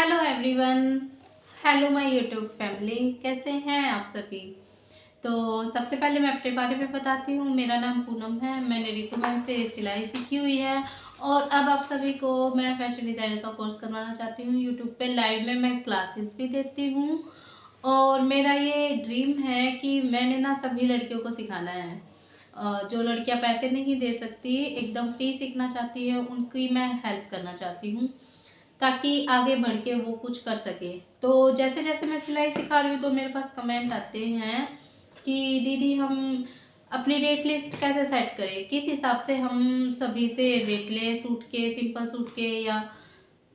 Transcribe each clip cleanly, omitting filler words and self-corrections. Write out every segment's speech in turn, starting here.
Hello everyone. Hello my YouTube family, कैसे हैं आप सभी। तो सबसे पहले मैं अपने बारे में बताती हूँ। मेरा नाम पूनम है। मैंने रितु मैम से सिलाई सीखी हुई है और अब आप सभी को मैं फैशन डिज़ाइनर का कोर्स करवाना चाहती हूँ। यूट्यूब पे लाइव में मैं क्लासेस भी देती हूँ और मेरा ये ड्रीम है कि मैंने ना सभी लड़कियों को सिखाना है। जो लड़कियां पैसे नहीं दे सकती, एकदम फ्री सीखना चाहती है, उनकी मैं हेल्प करना चाहती हूँ ताकि आगे बढ़ के वो कुछ कर सके। तो जैसे जैसे मैं सिलाई सिखा रही हूँ तो मेरे पास कमेंट आते हैं कि दीदी हम अपनी रेट लिस्ट कैसे सेट करें, किस हिसाब से हम सभी से रेट लें, सूट के, सिंपल सूट के, या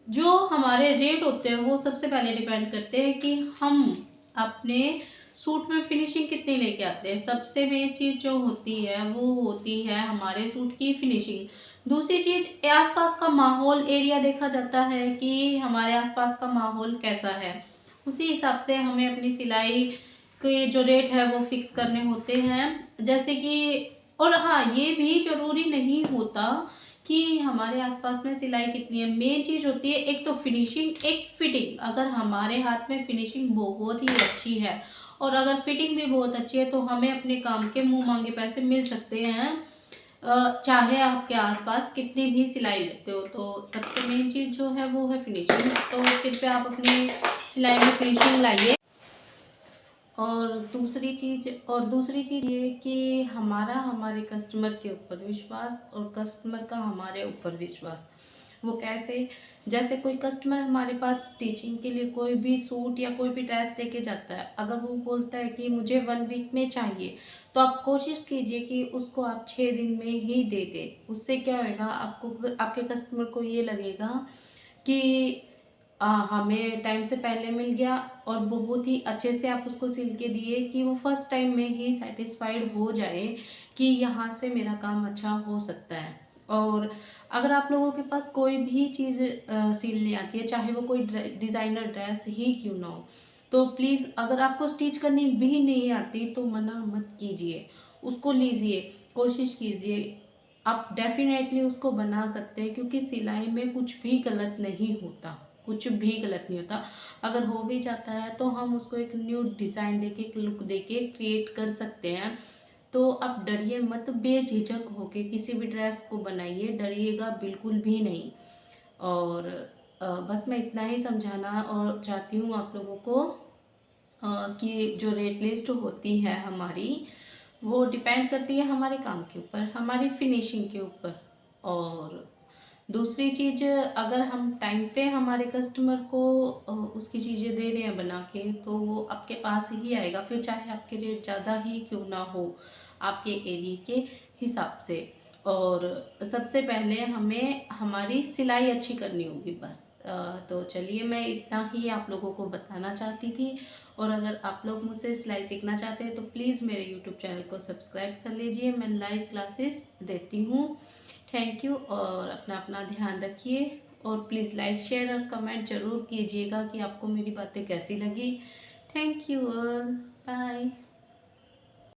जो हमारे रेट होते हैं वो सबसे पहले डिपेंड करते हैं कि हम अपने सूट में फिनिशिंग कितनी लेके आते हैं। सबसे मेन चीज़ जो होती है वो होती है हमारे सूट की फिनिशिंग। दूसरी चीज़ आसपास का माहौल, एरिया देखा जाता है कि हमारे आसपास का माहौल कैसा है, उसी हिसाब से हमें अपनी सिलाई के जो रेट है वो फिक्स करने होते हैं। जैसे कि और हाँ, ये भी ज़रूरी नहीं होता कि हमारे आसपास में सिलाई कितनी है। मेन चीज़ होती है एक तो फिनिशिंग, एक फिटिंग। अगर हमारे हाथ में फिनिशिंग बहुत ही अच्छी है और अगर फिटिंग भी बहुत अच्छी है तो हमें अपने काम के मुंह मांगे पैसे मिल सकते हैं, चाहे आपके आसपास कितनी भी सिलाई लेते हो। तो सबसे मेन चीज़ जो है वो है फिनिशिंग। तो कृपया आप अपनी सिलाई में फिनिशिंग लाइए। और दूसरी चीज़ ये कि हमारा हमारे कस्टमर के ऊपर विश्वास और कस्टमर का हमारे ऊपर विश्वास। वो कैसे? जैसे कोई कस्टमर हमारे पास स्टिचिंग के लिए कोई भी सूट या कोई भी ड्रेस लेके जाता है, अगर वो बोलता है कि मुझे 1 वीक में चाहिए, तो आप कोशिश कीजिए कि उसको आप 6 दिन में ही दे दें। उससे क्या होएगा, आपको, आपके कस्टमर को ये लगेगा कि हमें टाइम से पहले मिल गया और बहुत ही अच्छे से आप उसको सिल के दिए कि वो फर्स्ट टाइम में ही सेटिस्फाइड हो जाए कि यहाँ से मेरा काम अच्छा हो सकता है। और अगर आप लोगों के पास कोई भी चीज़ सिलने आती है, चाहे वो कोई डिज़ाइनर ड्रेस ही क्यों ना हो, तो प्लीज़, अगर आपको स्टिच करनी भी नहीं आती तो मना मत कीजिए, उसको लीजिए, कोशिश कीजिए। आप डेफिनेटली उसको बना सकते हैं क्योंकि सिलाई में कुछ भी गलत नहीं होता, कुछ भी गलत नहीं होता। अगर हो भी जाता है तो हम उसको एक न्यू डिज़ाइन देके, एक लुक देके क्रिएट कर सकते हैं। तो आप डरिए मत, बेझिझक होके किसी भी ड्रेस को बनाइए, डरिएगा बिल्कुल भी नहीं। और बस मैं इतना ही समझाना और चाहती हूँ आप लोगों को कि जो रेट लिस्ट होती है हमारी, वो डिपेंड करती है हमारे काम के ऊपर, हमारी फिनिशिंग के ऊपर। और दूसरी चीज़, अगर हम टाइम पे हमारे कस्टमर को उसकी चीज़ें दे रहे हैं बना के, तो वो आपके पास ही आएगा, फिर चाहे आपके रेट ज़्यादा ही क्यों ना हो आपके एरिया के हिसाब से। और सबसे पहले हमें हमारी सिलाई अच्छी करनी होगी बस। तो चलिए, मैं इतना ही आप लोगों को बताना चाहती थी। और अगर आप लोग मुझसे सिलाई सीखना चाहते हैं तो प्लीज़ मेरे यूट्यूब चैनल को सब्सक्राइब कर लीजिए। मैं लाइव क्लासेस देती हूँ। थैंक यू और अपना अपना ध्यान रखिए। और प्लीज़ लाइक, शेयर और कमेंट ज़रूर कीजिएगा कि आपको मेरी बातें कैसी लगी। Thank you all, bye.